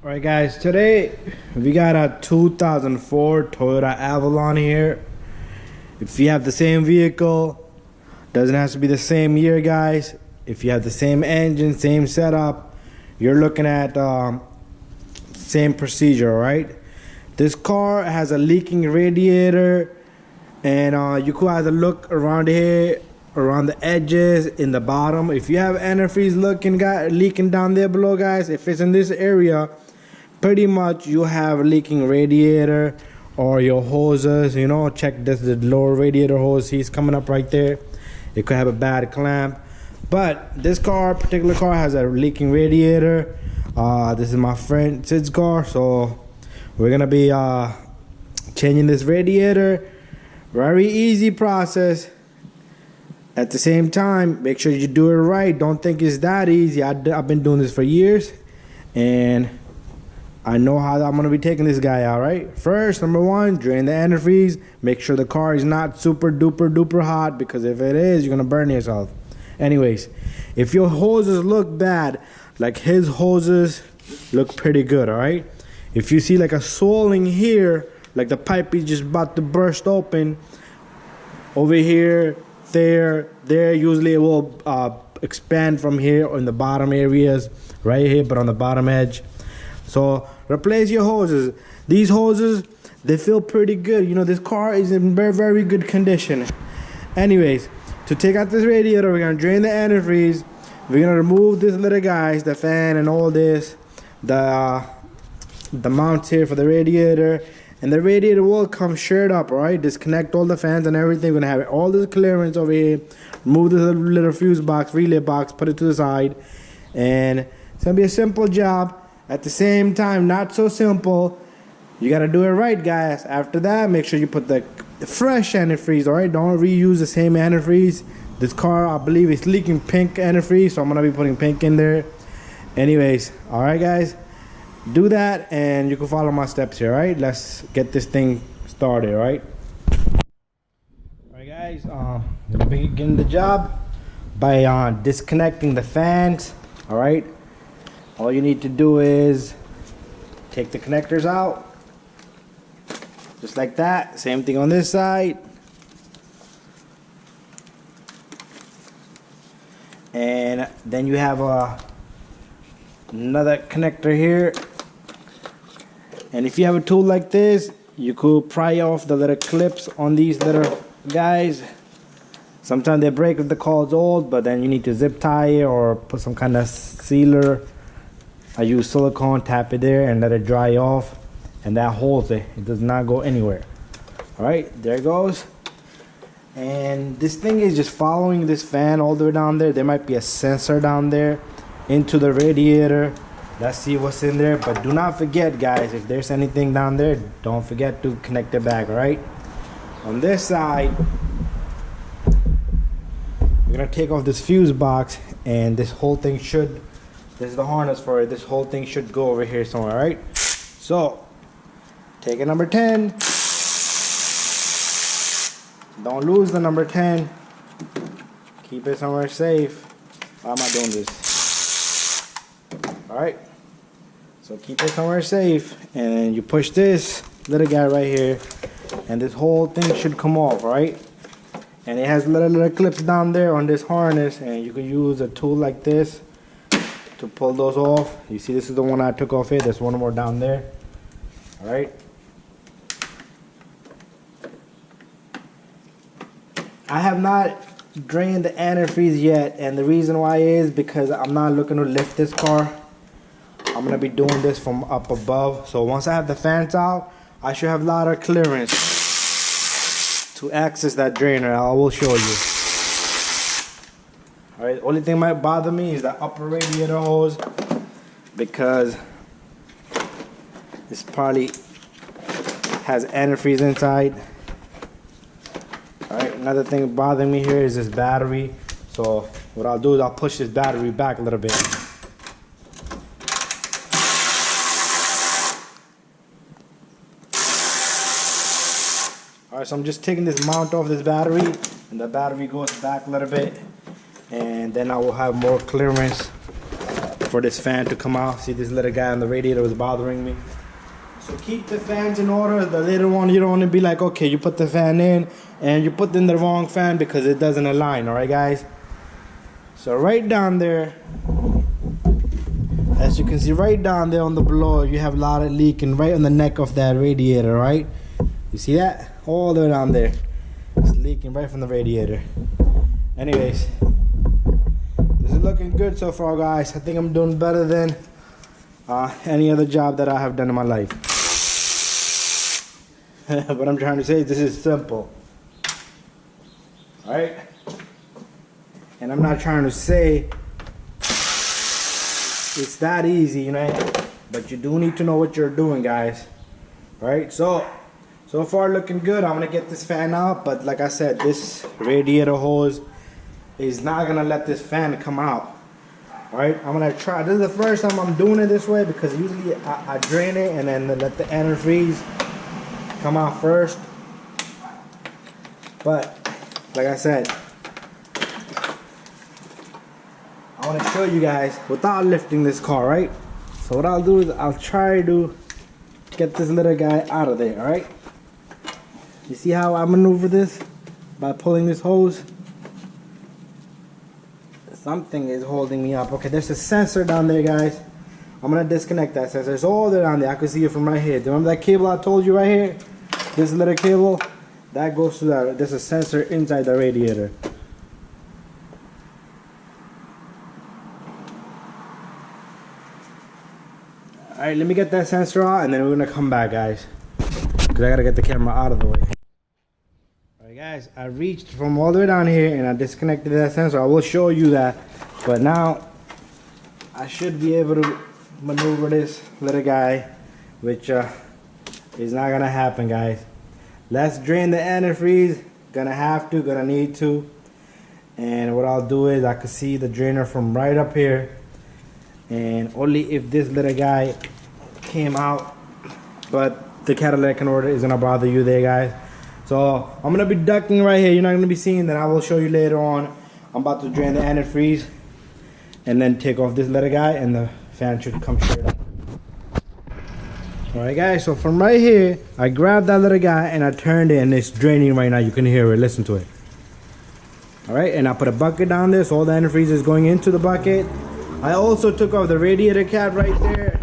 Alright guys, today we got a 2004 Toyota Avalon here. If you have the same vehicle, doesn't have to be the same year guys. If you have the same engine, same setup, you're looking at same procedure, right? This car has a leaking radiator, and you could either look around here, around the edges, in the bottom. If you have antifreeze leaking down there below guys, if it's in this area, pretty much you have a leaking radiator or your hoses. You know, check this, the lower radiator hose, he's coming up right there. It could have a bad clamp. But this particular car has a leaking radiator. This is my friend Sid's car, so we're gonna be changing this radiator. Very easy process. At the same time, make sure you do it right. Don't think it's that easy. I've been doing this for years, and I know how I'm gonna be taking this guy out, right? First, number one, drain the antifreeze. Make sure the car is not super duper hot, because if it is, you're gonna burn yourself. Anyways, if your hoses look bad, like his hoses look pretty good, all right? If you see like a swelling here, like the pipe is just about to burst open, over here, there, usually it will expand from here in the bottom areas, right here, but on the bottom edge. So replace your hoses. These hoses, they feel pretty good. You know, this car is in very good condition. Anyways, to take out this radiator, we're gonna drain the antifreeze. We're gonna remove this little guys, the fan and all this, the mounts here for the radiator, and the radiator will come shirred up, all right? Disconnect all the fans and everything. We're gonna have all this clearance over here. Remove this little fuse box, relay box, put it to the side, and it's gonna be a simple job. At the same time, not so simple. You gotta do it right, guys. After that, make sure you put the fresh antifreeze, all right? Don't reuse the same antifreeze. This car, I believe, is leaking pink antifreeze, so I'm gonna be putting pink in there. Anyways, all right, guys, do that, and you can follow my steps here, all right? Let's get this thing started, all right? All right, guys, I'm gonna begin the job by disconnecting the fans, all right? All you need to do is take the connectors out, just like that. Same thing on this side. And then you have another connector here. And if you have a tool like this, you could pry off the little clips on these little guys. Sometimes they break if the coil's old, but then you need to zip tie it or put some kind of sealer. I use silicone, tap it there and let it dry off, and that holds it. It does not go anywhere. All right, there it goes. And this thing is just following this fan all the way down there. There might be a sensor down there into the radiator. Let's see what's in there. But do not forget, guys, if there's anything down there, don't forget to connect it back, all right? On this side, we're gonna take off this fuse box, and this whole thing should, this is the harness for it. This whole thing should go over here somewhere, all right? So, take a number 10. Don't lose the number 10. Keep it somewhere safe. Why am I doing this? All right. So keep it somewhere safe, and then you push this little guy right here, and this whole thing should come off, right? And it has little clips down there on this harness, and you can use a tool like this to pull those off. You see, this is the one I took off here. There's one more down there. All right. I have not drained the antifreeze yet, and the reason why is because I'm not looking to lift this car. I'm gonna be doing this from up above. So once I have the fans out, I should have a lot of clearance to access that drainer. I will show you. All right, only thing might bother me is the upper radiator hose, because this probably has antifreeze inside. All right, another thing bothering me here is this battery. So what I'll do is I'll push this battery back a little bit. All right, so I'm just taking this mount off this battery, and the battery goes back a little bit, and then I will have more clearance for this fan to come out. See, this little guy on the radiator was bothering me. So keep the fans in order. The later one, you don't want to be like, okay, you put the fan in and you put in the wrong fan because it doesn't align. All right, guys. So right down there, as you can see, right down there on the blower, you have a lot of leaking right on the neck of that radiator, right? You see that? All the way down there. It's leaking right from the radiator. Anyways, this is looking good so far, guys. I think I'm doing better than any other job that I have done in my life. What I'm trying to say is this is simple. Alright? And I'm not trying to say it's that easy, you know, but you do need to know what you're doing, guys. Alright? So far looking good. I'm gonna get this fan out, but like I said, this radiator hose is not gonna let this fan come out. Alright, I'm gonna try. This is the first time I'm doing it this way because usually I drain it and then let the antifreeze come out first. But like I said, I want to show you guys without lifting this car, right? So what I'll do is I'll try to get this little guy out of there. Alright, you see how I maneuver this by pulling this hose? Something is holding me up. Okay, there's a sensor down there, guys. I'm gonna disconnect that sensor. It's all there down there. I can see it from right here. Remember that cable I told you right here? This little cable that goes to that. There's a sensor inside the radiator. All right, let me get that sensor out, and then we're gonna come back, guys, because I gotta get the camera out of the way. Alright, guys, I reached from all the way down here and I disconnected that sensor. I will show you that, but now I should be able to maneuver this little guy, which is not gonna happen, guys. Let's drain the antifreeze. Gonna need to. And what I'll do is I can see the drainer from right up here, and only if this little guy came out, but the catalytic converter is gonna bother you there, guys. So I'm gonna be ducking right here. You're not gonna be seeing that. I will show you later on. I'm about to drain the antifreeze and then take off this little guy, and the fan should come straight up. Alright, guys, so from right here I grabbed that little guy and I turned it, and it's draining right now. You can hear it. Listen to it. Alright, and I put a bucket down there, so all the antifreeze is going into the bucket. I also took off the radiator cap right there.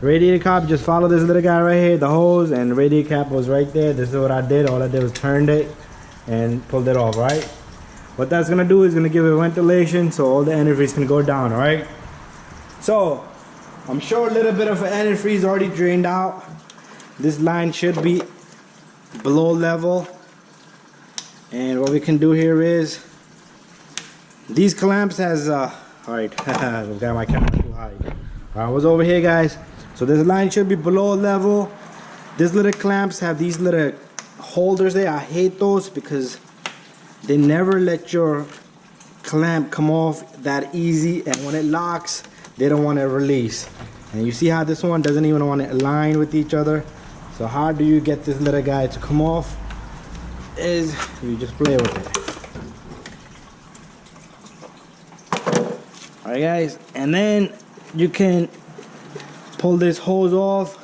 Radiator cap, just follow this little guy right here, the hose, and the radiator cap was right there. This is what I did. All I did was turned it and pulled it off, right? What that's gonna do is gonna give it ventilation so all the antifreeze can go down, alright? So I'm sure a little bit of antifreeze already drained out. This line should be below level. And what we can do here is, these clamps has alright, I've got my camera too high. I was over here, guys. So this line should be below level. These little clamps have these little holders there. I hate those because they never let your clamp come off that easy, and when it locks, they don't want to release. And you see how this one doesn't even want to align with each other. So how do you get this little guy to come off? Is you just play with it. Alright, guys, and then you can pull this hose off.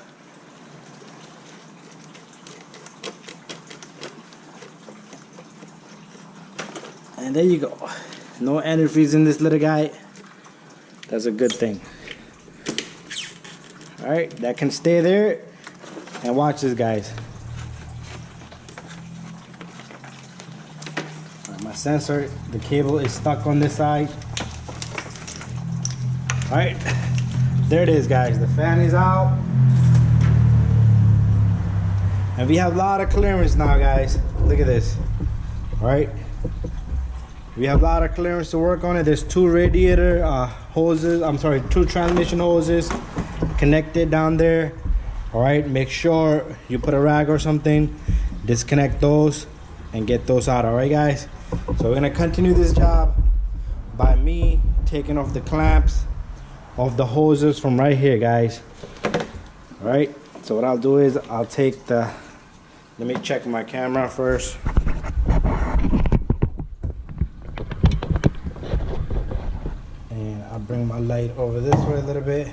And there you go. No antifreeze in this little guy. That's a good thing. Alright, that can stay there. And watch this, guys. Alright, my sensor, the cable is stuck on this side. Alright, there it is, guys. The fan is out. And we have a lot of clearance now, guys. Look at this. Alright. We have a lot of clearance to work on it. There's two radiator hoses. I'm sorry, two transmission hoses connected down there. Alright, make sure you put a rag or something, disconnect those and get those out. Alright, guys. So we're gonna continue this job by me taking off the clamps of the hoses from right here, guys. Alright, so what I'll do is I'll take the, let me check my camera first. And I'll bring my light over this way a little bit.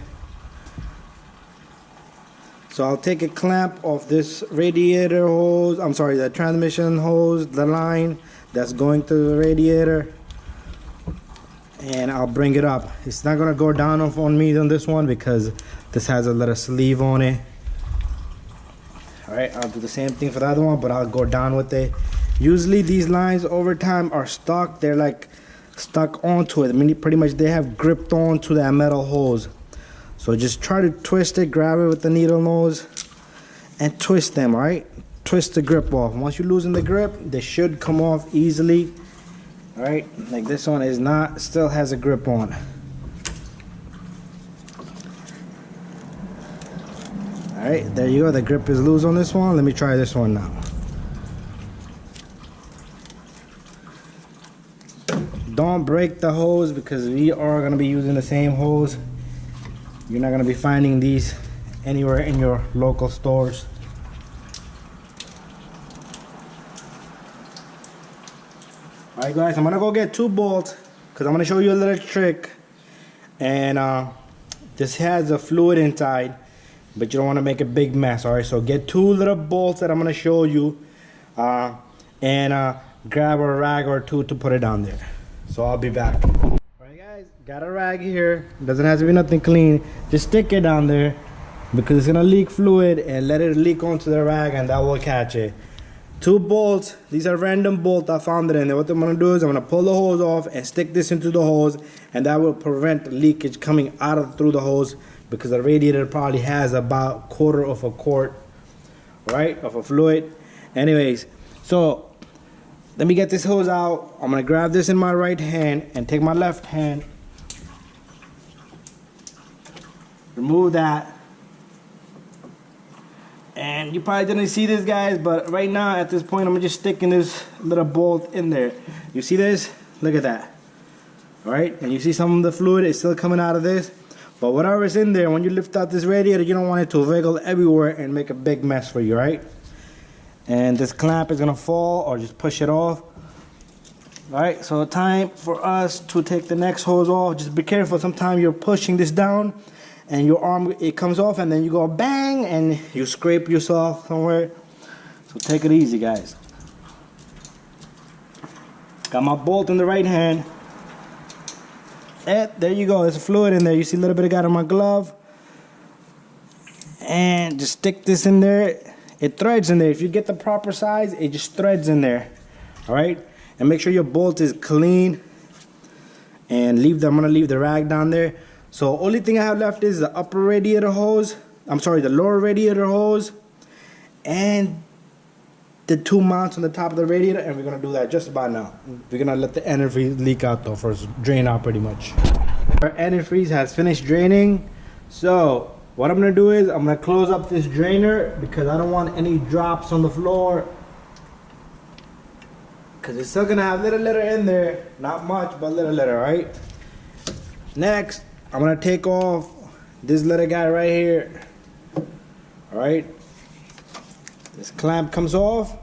So I'll take a clamp off this radiator hose, I'm sorry, the transmission hose, the line that's going to the radiator, and I'll bring it up. It's not gonna go down on me on this one because this has a little sleeve on it. All right, I'll do the same thing for the other one, but I'll go down with it. Usually these lines over time are stuck, they're like stuck onto it. I mean, pretty much they have gripped onto that metal hose. So just try to twist it, grab it with the needle nose and twist them, all right? Twist the grip off. Once you loosen the grip, they should come off easily. All right, like this one is not, still has a grip on. All right, there you go, the grip is loose on this one. Let me try this one now. Don't break the hose because we are gonna be using the same hose. You're not gonna be finding these anywhere in your local stores. Alright guys, I'm gonna go get 2 bolts because I'm gonna show you a little trick. And this has a fluid inside, but you don't want to make a big mess. Alright, so get 2 little bolts that I'm gonna show you, and grab a rag or 2 to put it down there. So I'll be back. Alright guys, got a rag here. Doesn't have to be nothing clean. Just stick it down there because it's gonna leak fluid, and let it leak onto the rag and that will catch it. 2 bolts, these are random bolts, I found it in there. What I'm gonna do is I'm gonna pull the hose off and stick this into the hose, and that will prevent leakage coming out of through the hose because the radiator probably has about 1/4 of a quart, right, of a fluid. Anyways, so let me get this hose out. I'm gonna grab this in my right hand and take my left hand, remove that. And you probably didn't see this, guys, but right now at this point I'm just sticking this little bolt in there. You see this? Look at that. All right, and you see some of the fluid is still coming out of this, but whatever is in there, when you lift out this radiator, you don't want it to wiggle everywhere and make a big mess for you, right? And this clamp is gonna fall, or just push it off. All right, so time for us to take the next hose off. Just be careful, sometimes you're pushing this down and your arm, it comes off, and then you go bang and you scrape yourself somewhere. So take it easy, guys. Got my bolt in the right hand, and there you go, there's fluid in there. You see a little bit I got on my glove, and just stick this in there. It threads in there. If you get the proper size, it just threads in there. All right, and make sure your bolt is clean, and leave I'm gonna leave the rag down there. So only thing I have left is the upper radiator hose, I'm sorry, the lower radiator hose, and the 2 mounts on the top of the radiator, and we're gonna do that just about now. We're gonna let the antifreeze leak out though first, drain out pretty much. Our antifreeze has finished draining. So what I'm gonna do is I'm gonna close up this drainer because I don't want any drops on the floor, because it's still gonna have little in there, not much, but little, right? Next, I'm gonna take off this little guy right here. All right, this clamp comes off,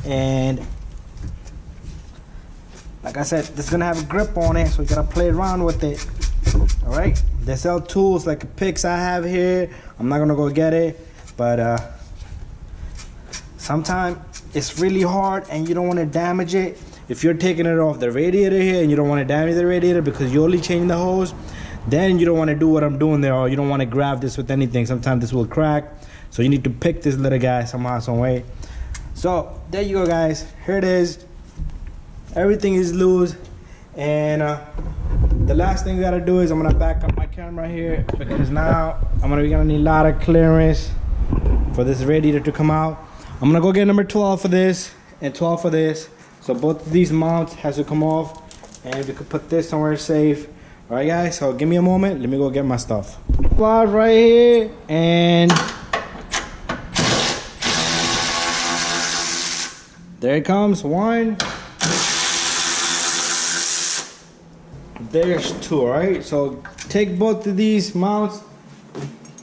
and like I said, this is gonna have a grip on it, so you gotta play around with it. All right, they sell tools like picks I have here. I'm not gonna go get it, but sometimes it's really hard and you don't want to damage it. If you're taking it off the radiator here and you don't want to damage the radiator because you're only changing the hose, then you don't want to do what I'm doing there, or you don't want to grab this with anything. Sometimes this will crack, so you need to pick this little guy somehow, some way. So there you go, guys. Here it is. Everything is loose, and the last thing we gotta do is I'm gonna back up my camera here because now we're gonna need a lot of clearance for this radiator to come out. I'm gonna go get number 12 for this and 12 for this. So both of these mounts has to come off, and we could put this somewhere safe. All right, guys, so give me a moment. Let me go get my stuff. Right here, and there it comes, 1. There's 2, all right? So take both of these mounts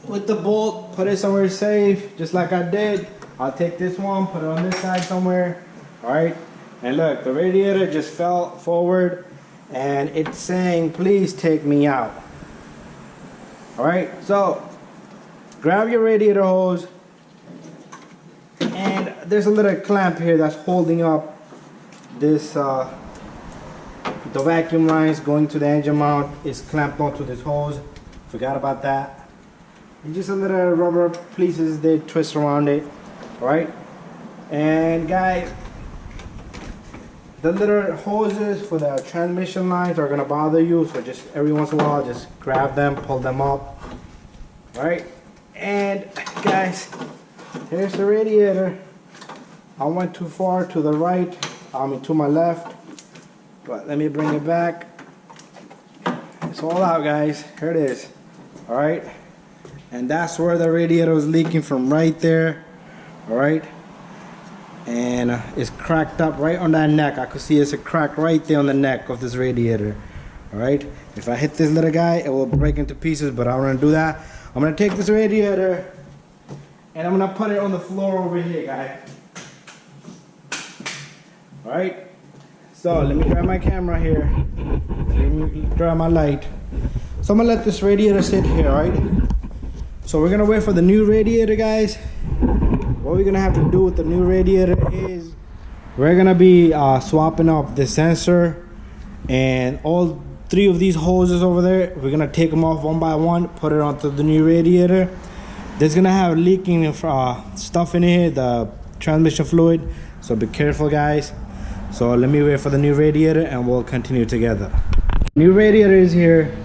with the bolt, put it somewhere safe, just like I did. I'll take this one, put it on this side somewhere, all right? And look, the radiator just fell forward, and it's saying please take me out. Alright, so grab your radiator hose, and there's a little clamp here that's holding up this the vacuum lines going to the engine mount is clamped onto this hose. Forgot about that. And just a little rubber pieces they twist around it. Alright, and guys, the little hoses for the transmission lines are gonna bother you, so just every once in a while just grab them, pull them up. Alright, and guys, here's the radiator. I went too far to the right, I mean to my left, but let me bring it back. It's all out, guys. Here it is. Alright, and that's where the radiator is leaking from, right there. Alright, and it's cracked up right on that neck. I could see it's a crack right there on the neck of this radiator. Alright, if I hit this little guy, it will break into pieces, but I don't want to do that. I'm going to take this radiator and I'm going to put it on the floor over here, guys. Alright, so let me grab my camera here. Let me grab my light. So I'm going to let this radiator sit here, alright? So we're going to wait for the new radiator, guys. What we're gonna have to do with the new radiator is we're gonna be swapping up the sensor and all three of these hoses over there. We're gonna take them off one by one, put it onto the new radiator. There's gonna have leaking stuff in here, the transmission fluid, so be careful, guys. So let me wait for the new radiator and we'll continue together. New radiator is here.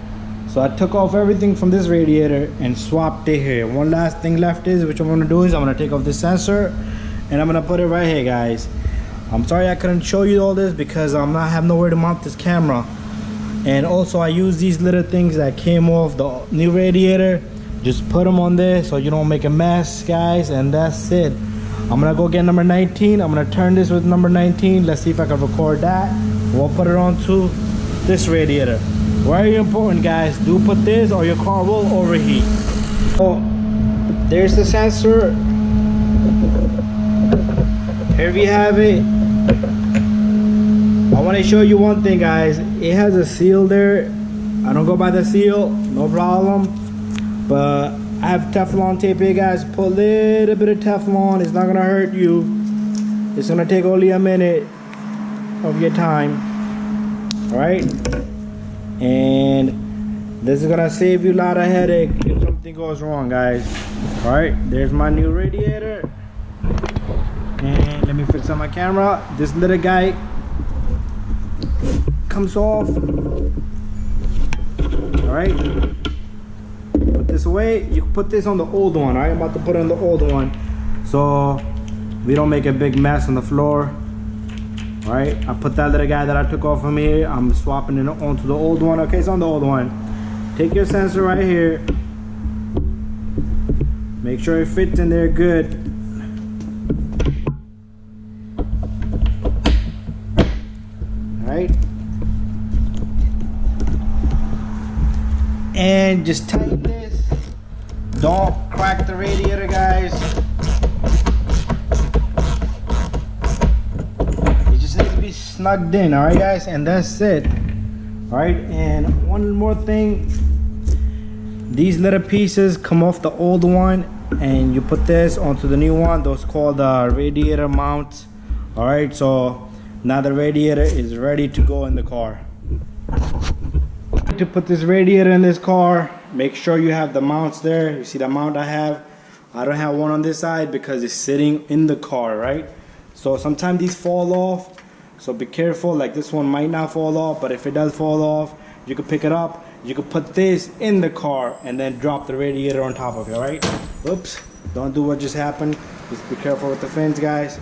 So I took off everything from this radiator and swapped it here. One last thing left is, which I'm gonna do is I'm gonna take off this sensor and I'm gonna put it right here, guys. I'm sorry I couldn't show you all this because I'm not have nowhere to mount this camera. And also I use these little things that came off the new radiator. Just put them on there so you don't make a mess, guys, and that's it. I'm gonna go get number 19. I'm gonna turn this with number 19. Let's see if I can record that. We'll put it onto this radiator. Very important, guys. Do put this or your car will overheat. So there's the sensor. Here we have it. I want to show you one thing, guys. It has a seal there. I don't go by the seal, no problem. But I have Teflon tape here, guys. Put a little bit of Teflon. It's not gonna hurt you. It's gonna take only a minute of your time. All right. And this is gonna save you a lot of headache if something goes wrong, guys. All right, there's my new radiator, and let me fix up my camera. This little guy comes off. All right, put this away. You can put this on the old one. All right, I'm about to put it on the old one so we don't make a big mess on the floor. Alright, I put that little guy that I took off from here. I'm swapping it onto the old one. Okay, it's on the old one. Take your sensor right here. Make sure it fits in there good. Alright. And just tighten this. Don't crack the radiator, guys. Snugged in, all right, guys, and that's it. All right, and one more thing, these little pieces come off the old one and you put this onto the new one. Those called radiator mounts. All right, so now the radiator is ready to go in the car. To put this radiator in this car, make sure you have the mounts there. You see the mount I have? I don't have one on this side because it's sitting in the car, right? So sometimes these fall off. So be careful, like this one might not fall off, but if it does fall off, you can pick it up. You can put this in the car and then drop the radiator on top of it, all right? Oops, don't do what just happened. Just be careful with the fins, guys.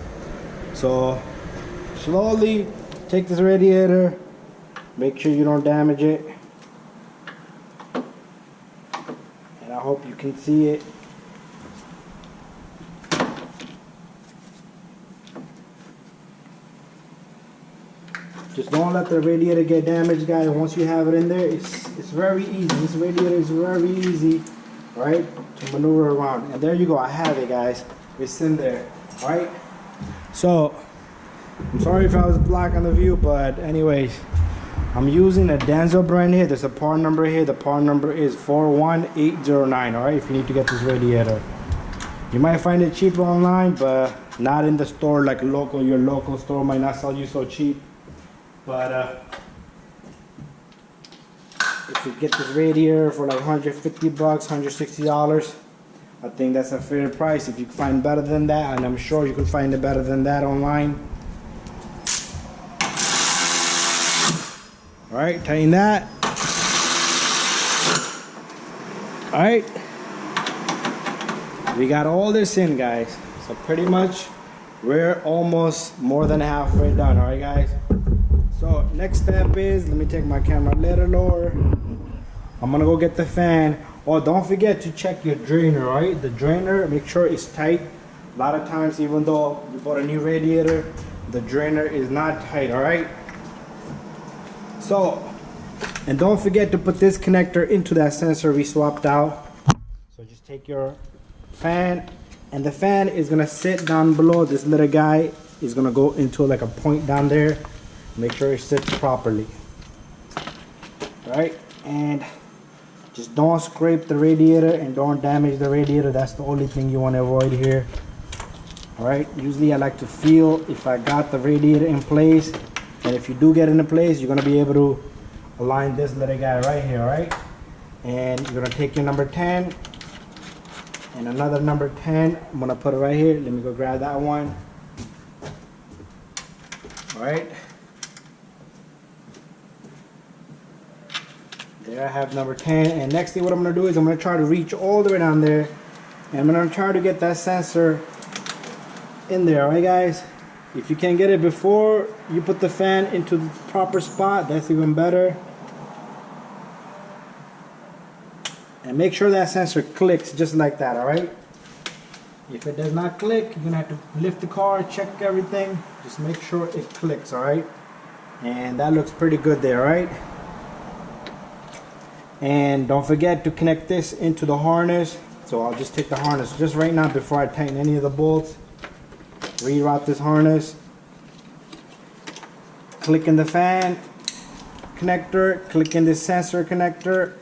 So slowly take this radiator, make sure you don't damage it. And I hope you can see it. Just don't let the radiator get damaged, guys. Once you have it in there, it's very easy. This radiator is very easy, right, to maneuver around. And there you go. I have it, guys. It's in there, all right? So I'm sorry if I was blocking the view, but anyways, I'm using a Denso brand here. There's a part number here. The part number is 41809. All right, if you need to get this radiator, you might find it cheaper online, but not in the store like local. Your local store might not sell you so cheap. But if you get this radiator for like 150 bucks, $160, I think that's a fair price. If you find better than that, and I'm sure you can find it better than that online. All right, tighten that. All right, we got all this in, guys. So pretty much we're almost more than halfway done. All right, guys. So next step is, let me take my camera a little lower. I'm gonna go get the fan. Oh, don't forget to check your drainer, right? The drainer, make sure it's tight. A lot of times, even though you bought a new radiator, the drainer is not tight, all right? So, and don't forget to put this connector into that sensor we swapped out. So just take your fan, and the fan is gonna sit down below. This little guy is gonna go into like a point down there. Make sure it sits properly. All right, and just don't scrape the radiator and don't damage the radiator. That's the only thing you want to avoid here. All right, usually I like to feel if I got the radiator in place. And if you do get it in place, you're gonna be able to align this little guy right here, all right? And you're gonna take your number 10 and another number 10. I'm gonna put it right here. Let me go grab that one. All right. There I have number 10. And next thing what I'm gonna do is I'm gonna try to reach all the way down there. And I'm gonna try to get that sensor in there, all right, guys? If you can get it before you put the fan into the proper spot, that's even better. And make sure that sensor clicks just like that, all right? If it does not click, you're gonna have to lift the car, check everything. Just make sure it clicks, all right? And that looks pretty good there, all right? And don't forget to connect this into the harness. So I'll just take the harness just right now before I tighten any of the bolts. Reroute this harness, click in the fan connector, click in this sensor connector.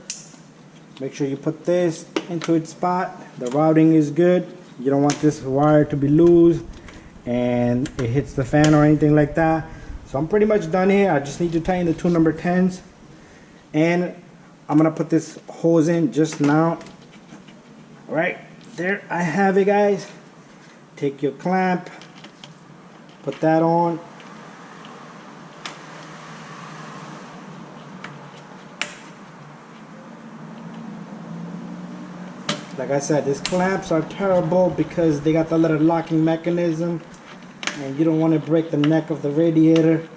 Make sure you put this into its spot. The routing is good. You don't want this wire to be loose and it hits the fan or anything like that. So I'm pretty much done here. I just need to tighten the two number 10s, and I'm gonna put this hose in just now. All right, there I have it, guys. Take your clamp, put that on. Like I said, these clamps are terrible because they got the little locking mechanism and you don't want to break the neck of the radiator.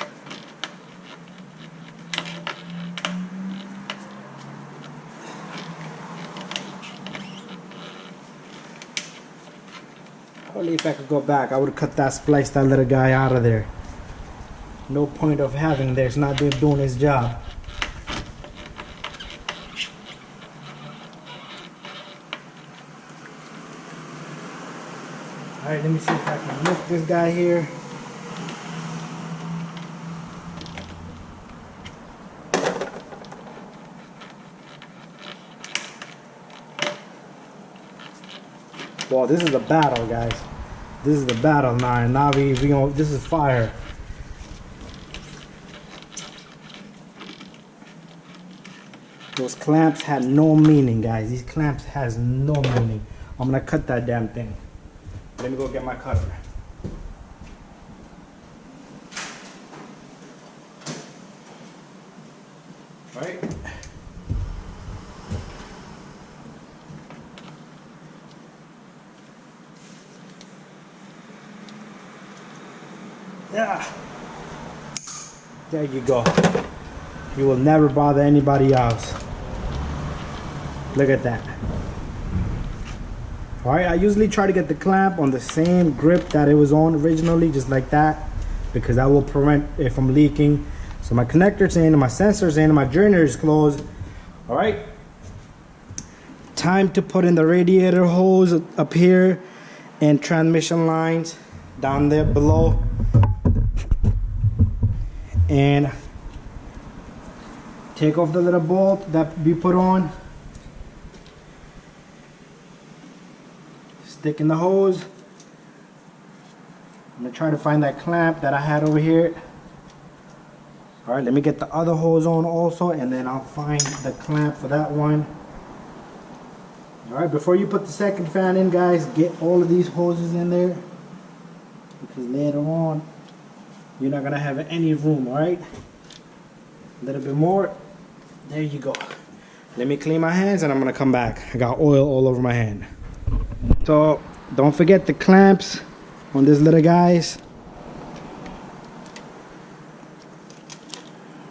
Only if I could go back, I would cut that, splice that little guy out of there. No point of having there. It's not doing his job. Alright, let me see if I can lift this guy here. Well, this is a battle, guys. This is the battle now, and now we gonna, this is fire. Those clamps had no meaning, guys. These clamps has no meaning. I'm gonna cut that damn thing. Let me go get my cutter. All right. Yeah. There you go. You will never bother anybody else. Look at that. Alright, I usually try to get the clamp on the same grip that it was on originally, just like that, because that will prevent it from leaking. So my connector's in, my sensor's in, my drainer is closed. Alright, time to put in the radiator hose up here and transmission lines down there below. And take off the little bolt that we put on, stick in the hose. I'm gonna try to find that clamp that I had over here. All right, let me get the other hose on also, and then I'll find the clamp for that one. All right, before you put the second fan in, guys, get all of these hoses in there, because later on you're not gonna have any room. All right, a little bit more. There you go. Let me clean my hands and I'm gonna come back. I got oil all over my hand. So don't forget the clamps on this little guys.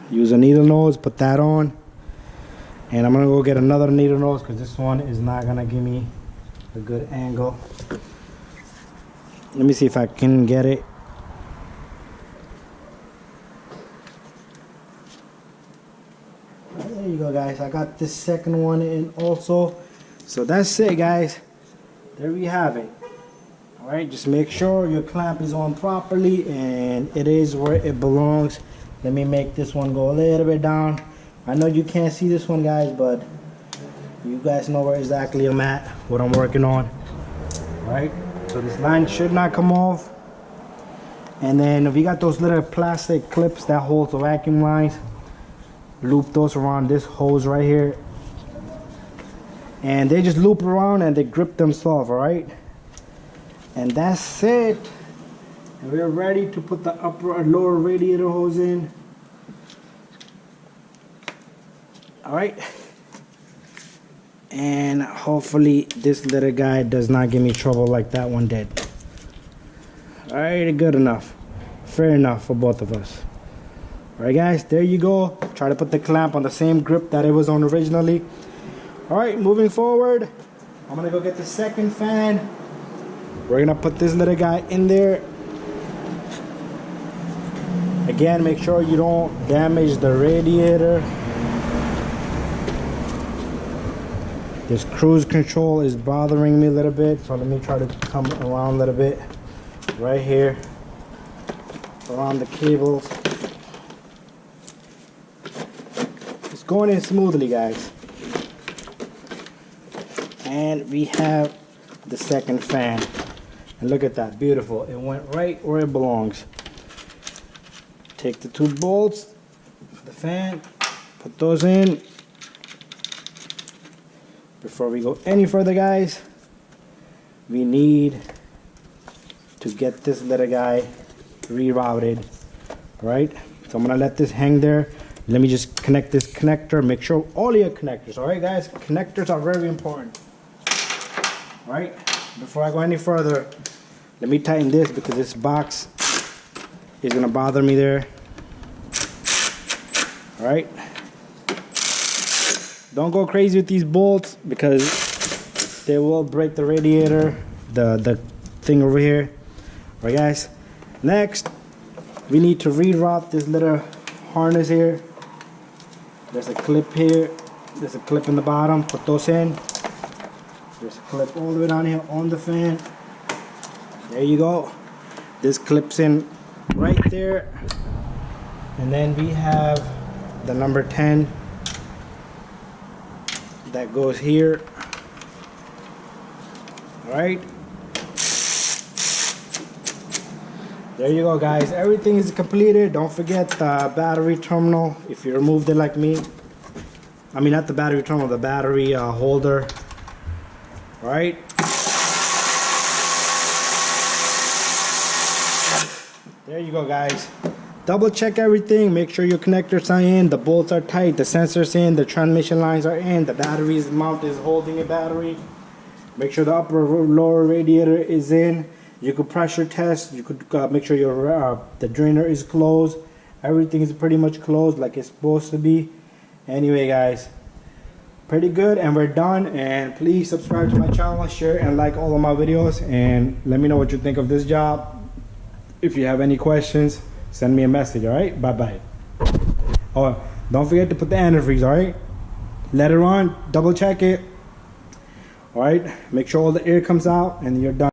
Use a needle nose, put that on. And I'm gonna go get another needle nose because this one is not gonna give me a good angle. Let me see if I can get it. There you go, guys. I got this second one in also. So that's it, guys. There we have it. All right, just make sure your clamp is on properly and it is where it belongs. Let me make this one go a little bit down. I know you can't see this one, guys, but you guys know where exactly I'm at, what I'm working on. All right, so this line should not come off. And then we got those little plastic clips that hold the vacuum lines. Loop those around this hose right here. And they just loop around and they grip themselves, all right? And that's it. And we're ready to put the upper and lower radiator hose in. All right. And hopefully this little guy does not give me trouble like that one did. All right, good enough. Fair enough for both of us. All right, guys, there you go. Try to put the clamp on the same grip that it was on originally. All right, moving forward, I'm gonna go get the second fan. We're gonna put this little guy in there. Again, make sure you don't damage the radiator. This cruise control is bothering me a little bit, so let me try to come around a little bit. Right here, around the cables. It's going in smoothly, guys. And we have the second fan. And look at that, beautiful. It went right where it belongs. Take the two bolts for the fan, put those in. Before we go any further, guys, we need to get this little guy rerouted. All right, so I'm gonna let this hang there. Let me just connect this connector. Make sure all your connectors, all right, guys, connectors are very important. All right, before I go any further, let me tighten this because this box is gonna bother me there. All right, don't go crazy with these bolts because they will break the radiator, the thing over here. All right, guys, next we need to reroute this little harness here. There's a clip here, there's a clip in the bottom, put those in. There's a clip all the way down here on the fan. There you go. This clips in right there. And then we have the number 10 that goes here. All right. There you go, guys. Everything is completed. Don't forget the battery terminal if you removed it like me. I mean, not the battery terminal, the battery holder. All right. There you go, guys. Double check everything. Make sure your connectors are in, the bolts are tight, the sensors in, the transmission lines are in, the battery's mount is holding a battery. Make sure the upper lower radiator is in. You could pressure test. You could make sure your the drainer is closed. Everything is pretty much closed like it's supposed to be. Anyway, guys, pretty good, and we're done. And please subscribe to my channel, share and like all of my videos, and let me know what you think of this job. If you have any questions, send me a message. All right, bye bye. Oh, don't forget to put the antifreeze. All right, let it run, double check it. All right, make sure all the air comes out and you're done.